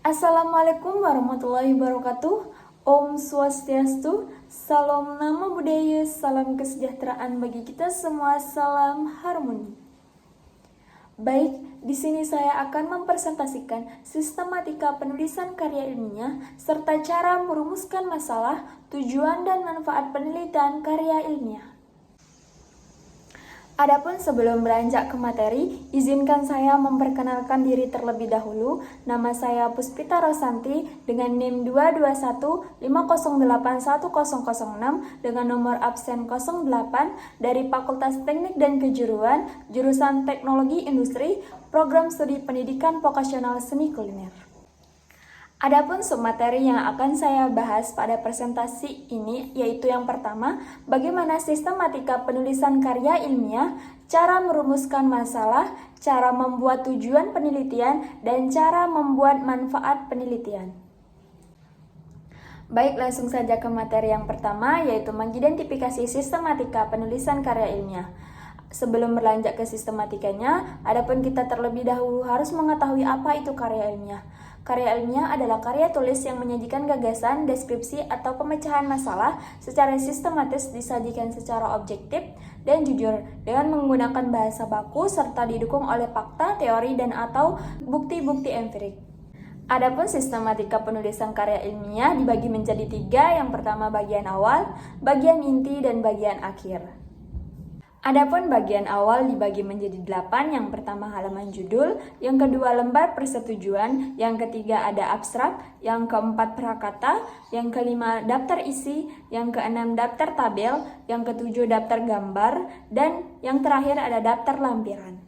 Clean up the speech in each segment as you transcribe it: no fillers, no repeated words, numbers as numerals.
Assalamualaikum warahmatullahi wabarakatuh. Om Swastiastu, salam nama budaya, salam kesejahteraan bagi kita semua, salam harmoni. Baik, di sini saya akan mempresentasikan sistematika penulisan karya ilmiah serta cara merumuskan masalah, tujuan dan manfaat penelitian karya ilmiah. Adapun sebelum beranjak ke materi, izinkan saya memperkenalkan diri terlebih dahulu. Nama saya Puspita Rosanti dengan NIM 221508106 dengan nomor absen 08 dari Fakultas Teknik dan Kejuruan, jurusan Teknologi Industri, Program Studi Pendidikan Vokasional Seni Kuliner. Adapun submateri yang akan saya bahas pada presentasi ini yaitu yang pertama, bagaimana sistematika penulisan karya ilmiah, cara merumuskan masalah, cara membuat tujuan penelitian, dan cara membuat manfaat penelitian. Baik, langsung saja ke materi yang pertama yaitu mengidentifikasi sistematika penulisan karya ilmiah. Sebelum berlanjut ke sistematikanya, adapun kita terlebih dahulu harus mengetahui apa itu karya ilmiah. Karya ilmiah adalah karya tulis yang menyajikan gagasan, deskripsi, atau pemecahan masalah secara sistematis disajikan secara objektif dan jujur dengan menggunakan bahasa baku serta didukung oleh fakta, teori, dan atau bukti-bukti empirik. Adapun sistematika penulisan karya ilmiah dibagi menjadi 3, yang pertama bagian awal, bagian inti, dan bagian akhir. Adapun bagian awal dibagi menjadi 8, yang pertama halaman judul, yang kedua lembar persetujuan, yang ketiga ada abstrak, yang keempat prakata, yang kelima daftar isi, yang keenam daftar tabel, yang ketujuh daftar gambar, dan yang terakhir ada daftar lampiran.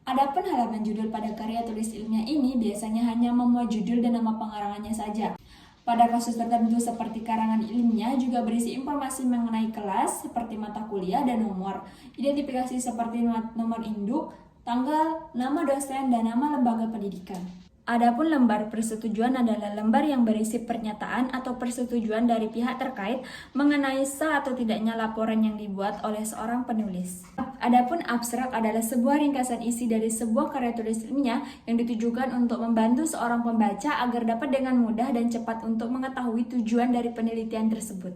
Adapun halaman judul pada karya tulis ilmiah ini biasanya hanya memuat judul dan nama pengarangannya saja. Pada kasus tertentu seperti karangan ilmiah juga berisi informasi mengenai kelas seperti mata kuliah dan nomor, identifikasi seperti nomor induk, tanggal, nama dosen, dan nama lembaga pendidikan. Adapun lembar persetujuan adalah lembar yang berisi pernyataan atau persetujuan dari pihak terkait mengenai sah atau tidaknya laporan yang dibuat oleh seorang penulis. Adapun abstrak adalah sebuah ringkasan isi dari sebuah karya tulis ilmiah yang ditujukan untuk membantu seorang pembaca agar dapat dengan mudah dan cepat untuk mengetahui tujuan dari penelitian tersebut.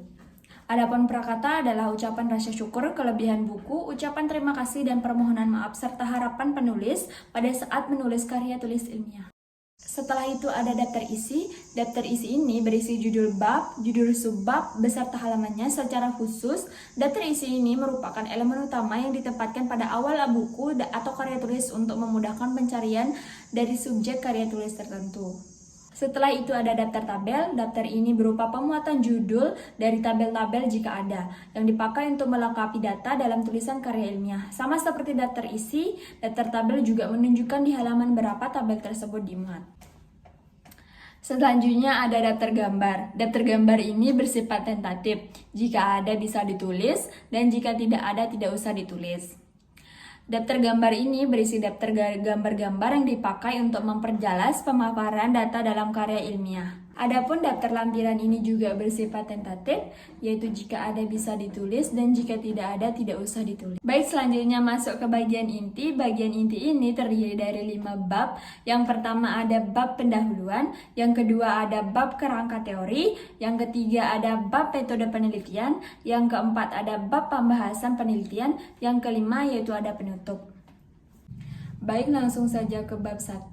Adapun prakata adalah ucapan rasa syukur, kelebihan buku, ucapan terima kasih dan permohonan maaf serta harapan penulis pada saat menulis karya tulis ilmiah. Setelah itu ada daftar isi. Daftar isi ini berisi judul bab, judul subbab, beserta halamannya secara khusus. Daftar isi ini merupakan elemen utama yang ditempatkan pada awal buku atau karya tulis untuk memudahkan pencarian dari subjek karya tulis tertentu. Setelah itu ada daftar tabel. Daftar ini berupa pemuatan judul dari tabel-tabel jika ada, yang dipakai untuk melengkapi data dalam tulisan karya ilmiah. Sama seperti daftar isi, daftar tabel juga menunjukkan di halaman berapa tabel tersebut dimuat. Selanjutnya ada daftar gambar. Daftar gambar ini bersifat tentatif. Jika ada bisa ditulis, dan jika tidak ada tidak usah ditulis. Daftar gambar ini berisi daftar gambar-gambar yang dipakai untuk memperjelas pemaparan data dalam karya ilmiah. Adapun daftar lampiran ini juga bersifat tentatif, yaitu jika ada bisa ditulis dan jika tidak ada tidak usah ditulis. Baik, selanjutnya masuk ke bagian inti. Bagian inti ini terdiri dari 5 bab. Yang pertama ada bab pendahuluan, yang kedua ada bab kerangka teori, yang ketiga ada bab metode penelitian, yang keempat ada bab pembahasan penelitian, yang kelima yaitu ada penutup. Baik, langsung saja ke bab 1,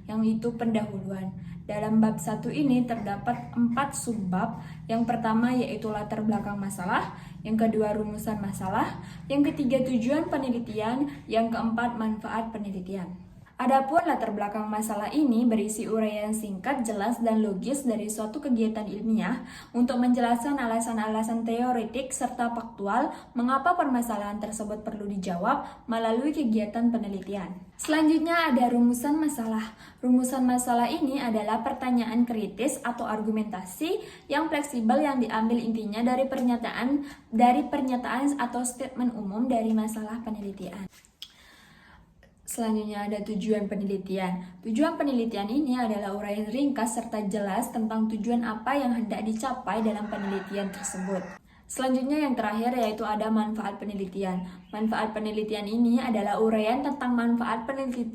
yang itu pendahuluan. Dalam bab 1 ini terdapat 4 subbab. Yang pertama yaitu latar belakang masalah, yang kedua rumusan masalah, yang ketiga tujuan penelitian, yang keempat manfaat penelitian. Adapun latar belakang masalah ini berisi uraian singkat, jelas, dan logis dari suatu kegiatan ilmiah untuk menjelaskan alasan-alasan teoretik serta faktual mengapa permasalahan tersebut perlu dijawab melalui kegiatan penelitian. Selanjutnya ada rumusan masalah. Rumusan masalah ini adalah pertanyaan kritis atau argumentasi yang fleksibel yang diambil intinya dari pernyataan atau statement umum dari masalah penelitian. Selanjutnya ada tujuan penelitian. Tujuan penelitian ini adalah uraian ringkas serta jelas tentang tujuan apa yang hendak dicapai dalam penelitian tersebut. Selanjutnya yang terakhir yaitu ada manfaat penelitian. Manfaat penelitian ini adalah uraian tentang manfaat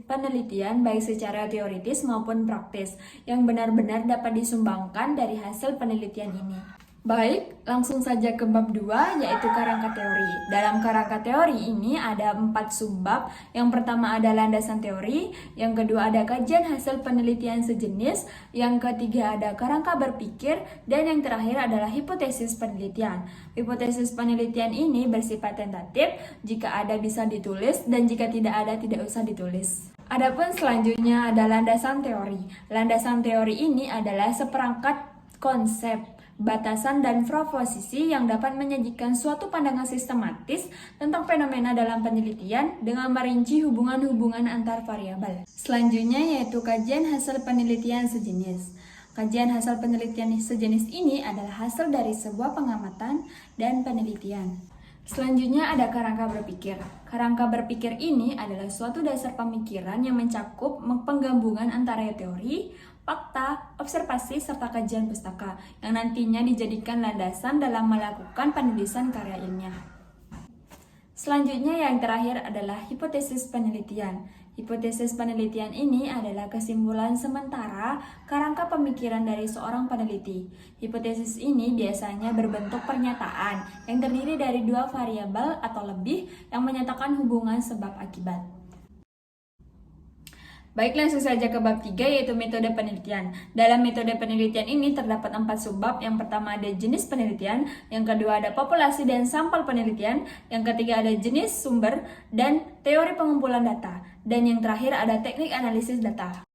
penelitian baik secara teoritis maupun praktis yang benar-benar dapat disumbangkan dari hasil penelitian ini. Baik, langsung saja ke bab 2 yaitu kerangka teori. Dalam kerangka teori ini ada 4 subbab. Yang pertama ada landasan teori, yang kedua ada kajian hasil penelitian sejenis, yang ketiga ada kerangka berpikir, dan yang terakhir adalah hipotesis penelitian. Hipotesis penelitian ini bersifat tentatif, jika ada bisa ditulis dan jika tidak ada tidak usah ditulis. Adapun selanjutnya ada landasan teori. Landasan teori ini adalah seperangkat konsep, batasan, dan proposisi yang dapat menyajikan suatu pandangan sistematis tentang fenomena dalam penelitian dengan merinci hubungan-hubungan antar variabel. Selanjutnya yaitu kajian hasil penelitian sejenis. Kajian hasil penelitian sejenis ini adalah hasil dari sebuah pengamatan dan penelitian. Selanjutnya ada kerangka berpikir. Kerangka berpikir ini adalah suatu dasar pemikiran yang mencakup penggabungan antara teori, fakta, observasi, serta kajian pustaka yang nantinya dijadikan landasan dalam melakukan penulisan karya ilmiah. Selanjutnya yang terakhir adalah hipotesis penelitian. Hipotesis penelitian ini adalah kesimpulan sementara kerangka pemikiran dari seorang peneliti. Hipotesis ini biasanya berbentuk pernyataan yang terdiri dari 2 variabel atau lebih yang menyatakan hubungan sebab akibat. Baik, langsung saja ke bab 3 yaitu metode penelitian. Dalam metode penelitian ini terdapat 4 subbab. Yang pertama ada jenis penelitian, yang kedua ada populasi dan sampel penelitian, yang ketiga ada jenis sumber dan teori pengumpulan data, dan yang terakhir ada teknik analisis data.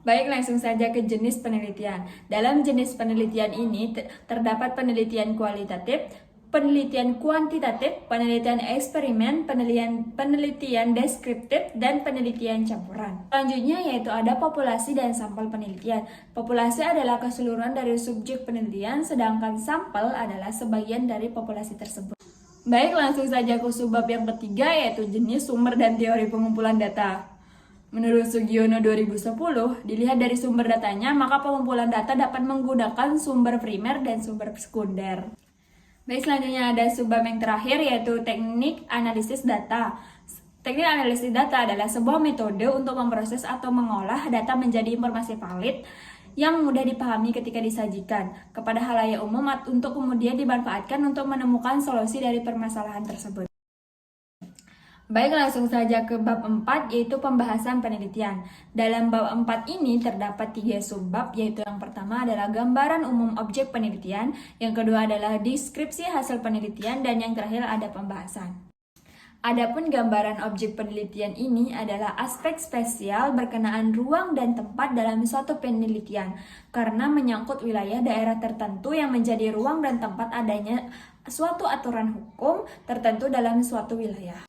Baik, langsung saja ke jenis penelitian. Dalam jenis penelitian ini terdapat penelitian kualitatif, penelitian kuantitatif, penelitian eksperimen, penelitian deskriptif, dan penelitian campuran. Selanjutnya yaitu ada populasi dan sampel penelitian. Populasi adalah keseluruhan dari subjek penelitian, sedangkan sampel adalah sebagian dari populasi tersebut. Baik, langsung saja ke subbab yang ketiga yaitu jenis sumber dan teori pengumpulan data. Menurut Sugiono 2010, dilihat dari sumber datanya, maka pengumpulan data dapat menggunakan sumber primer dan sumber sekunder. Baik, selanjutnya ada subbab yang terakhir yaitu teknik analisis data. Teknik analisis data adalah sebuah metode untuk memproses atau mengolah data menjadi informasi valid yang mudah dipahami ketika disajikan kepada halayak umum untuk kemudian dimanfaatkan untuk menemukan solusi dari permasalahan tersebut. Baik, langsung saja ke bab 4 yaitu pembahasan penelitian. Dalam bab 4 ini terdapat 3 subbab yaitu yang pertama adalah gambaran umum objek penelitian, yang kedua adalah deskripsi hasil penelitian, dan yang terakhir ada pembahasan. Adapun gambaran objek penelitian ini adalah aspek spesial berkenaan ruang dan tempat dalam suatu penelitian karena menyangkut wilayah daerah tertentu yang menjadi ruang dan tempat adanya suatu aturan hukum tertentu dalam suatu wilayah.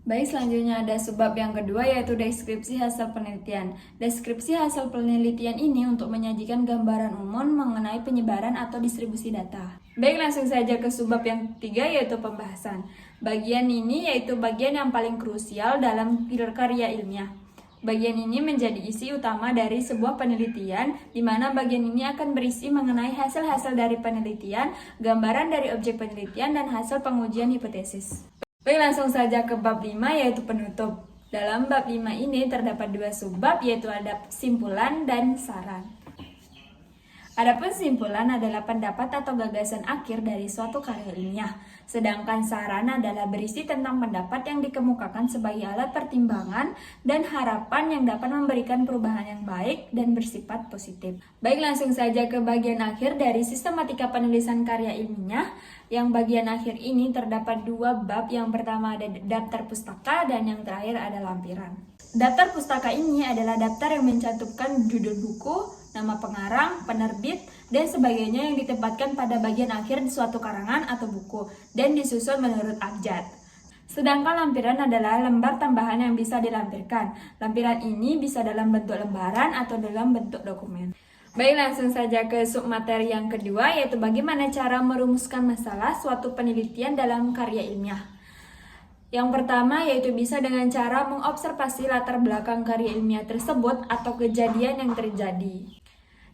Baik, selanjutnya ada subbab yang kedua yaitu deskripsi hasil penelitian. Deskripsi hasil penelitian ini untuk menyajikan gambaran umum mengenai penyebaran atau distribusi data. Baik, langsung saja ke subbab yang ketiga yaitu pembahasan. Bagian ini yaitu bagian yang paling krusial dalam karya ilmiah. Bagian ini menjadi isi utama dari sebuah penelitian, di mana bagian ini akan berisi mengenai hasil-hasil dari penelitian, gambaran dari objek penelitian, dan hasil pengujian hipotesis. Baik, langsung saja ke bab 5 yaitu penutup. Dalam bab 5 ini terdapat 2 subbab yaitu ada simpulan dan saran. Adapun simpulan adalah pendapat atau gagasan akhir dari suatu karya ilmiah, sedangkan saran adalah berisi tentang pendapat yang dikemukakan sebagai alat pertimbangan dan harapan yang dapat memberikan perubahan yang baik dan bersifat positif. Baik, langsung saja ke bagian akhir dari sistematika penulisan karya ilmiah. Yang bagian akhir ini terdapat 2 bab, yang pertama ada daftar pustaka dan yang terakhir ada lampiran. Daftar pustaka ini adalah daftar yang mencantumkan judul buku, nama pengarang, penerbit, dan sebagainya yang ditempatkan pada bagian akhir di suatu karangan atau buku dan disusun menurut abjad. Sedangkan lampiran adalah lembar tambahan yang bisa dilampirkan. Lampiran ini bisa dalam bentuk lembaran atau dalam bentuk dokumen. Baik, langsung saja ke submateri yang kedua yaitu bagaimana cara merumuskan masalah suatu penelitian dalam karya ilmiah. Yang pertama yaitu bisa dengan cara mengobservasi latar belakang karya ilmiah tersebut atau kejadian yang terjadi.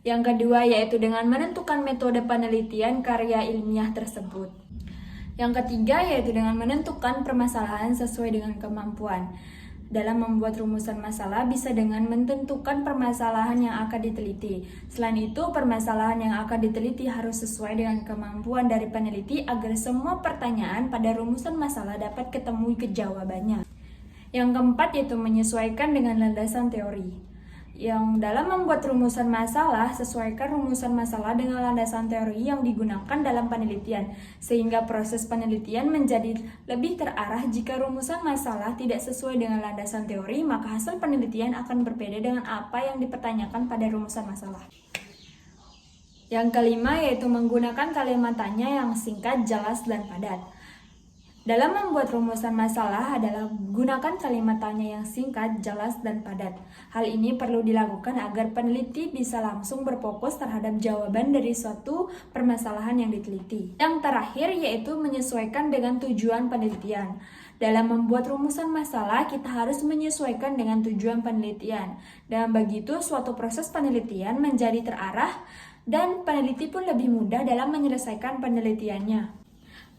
Yang kedua yaitu dengan menentukan metode penelitian karya ilmiah tersebut. Yang ketiga yaitu dengan menentukan permasalahan sesuai dengan kemampuan. Dalam membuat rumusan masalah bisa dengan menentukan permasalahan yang akan diteliti. Selain itu, permasalahan yang akan diteliti harus sesuai dengan kemampuan dari peneliti agar semua pertanyaan pada rumusan masalah dapat ketemu jawabannya. Yang keempat yaitu menyesuaikan dengan landasan teori. Yang dalam membuat rumusan masalah, sesuaikan rumusan masalah dengan landasan teori yang digunakan dalam penelitian, sehingga proses penelitian menjadi lebih terarah. Jika rumusan masalah tidak sesuai dengan landasan teori, maka hasil penelitian akan berbeda dengan apa yang dipertanyakan pada rumusan masalah. Yang kelima yaitu menggunakan kalimat tanya yang singkat, jelas, dan padat. Dalam membuat rumusan masalah adalah gunakan kalimat tanya yang singkat, jelas, dan padat. Hal ini perlu dilakukan agar peneliti bisa langsung berfokus terhadap jawaban dari suatu permasalahan yang diteliti. Yang terakhir yaitu menyesuaikan dengan tujuan penelitian. Dalam membuat rumusan masalah, kita harus menyesuaikan dengan tujuan penelitian. Dan begitu suatu proses penelitian menjadi terarah dan peneliti pun lebih mudah dalam menyelesaikan penelitiannya.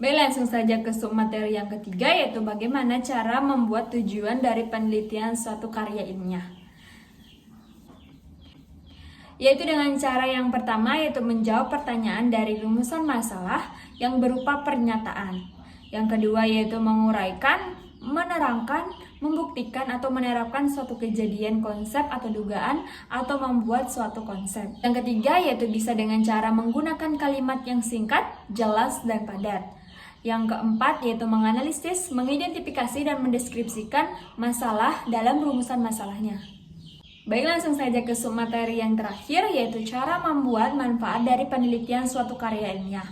Baik, langsung saja ke sub materi yang ketiga, yaitu bagaimana cara membuat tujuan dari penelitian suatu karya ilmiah. Yaitu dengan cara yang pertama, yaitu menjawab pertanyaan dari rumusan masalah yang berupa pernyataan. Yang kedua, yaitu menguraikan, menerangkan, membuktikan atau menerapkan suatu kejadian, konsep atau dugaan, atau membuat suatu konsep. Yang ketiga, yaitu bisa dengan cara menggunakan kalimat yang singkat, jelas, dan padat. Yang keempat yaitu menganalisis, mengidentifikasi, dan mendeskripsikan masalah dalam rumusan masalahnya. Baik, langsung saja ke sub materi yang terakhir, yaitu cara membuat manfaat dari penelitian suatu karya ilmiah.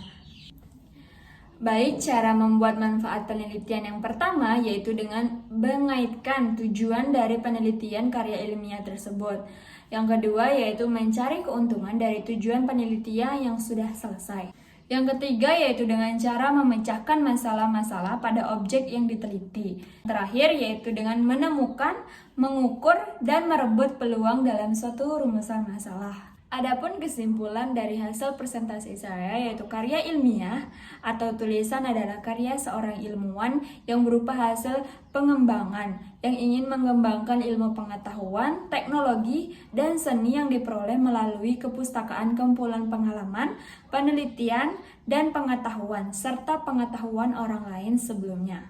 Baik, cara membuat manfaat penelitian yang pertama yaitu dengan mengaitkan tujuan dari penelitian karya ilmiah tersebut. Yang kedua yaitu mencari keuntungan dari tujuan penelitian yang sudah selesai. Yang ketiga yaitu dengan cara memecahkan masalah-masalah pada objek yang diteliti. Terakhir yaitu dengan menemukan, mengukur, dan merebut peluang dalam suatu rumusan masalah. Adapun kesimpulan dari hasil presentasi saya yaitu karya ilmiah atau tulisan adalah karya seorang ilmuwan yang berupa hasil pengembangan yang ingin mengembangkan ilmu pengetahuan, teknologi, dan seni yang diperoleh melalui kepustakaan kumpulan pengalaman, penelitian, dan pengetahuan serta pengetahuan orang lain sebelumnya.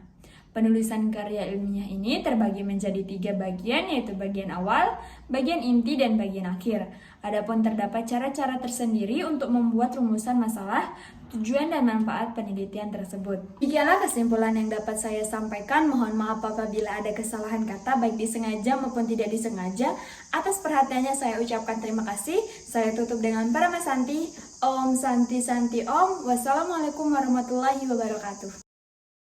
Penulisan karya ilmiah ini terbagi menjadi 3 bagian, yaitu bagian awal, bagian inti, dan bagian akhir. Adapun terdapat cara-cara tersendiri untuk membuat rumusan masalah, tujuan, dan manfaat penelitian tersebut. Demikianlah kesimpulan yang dapat saya sampaikan. Mohon maaf apabila ada kesalahan kata, baik disengaja maupun tidak disengaja. Atas perhatiannya saya ucapkan terima kasih. Saya tutup dengan Paramasanti. Om Santi Santi Om. Wassalamualaikum warahmatullahi wabarakatuh.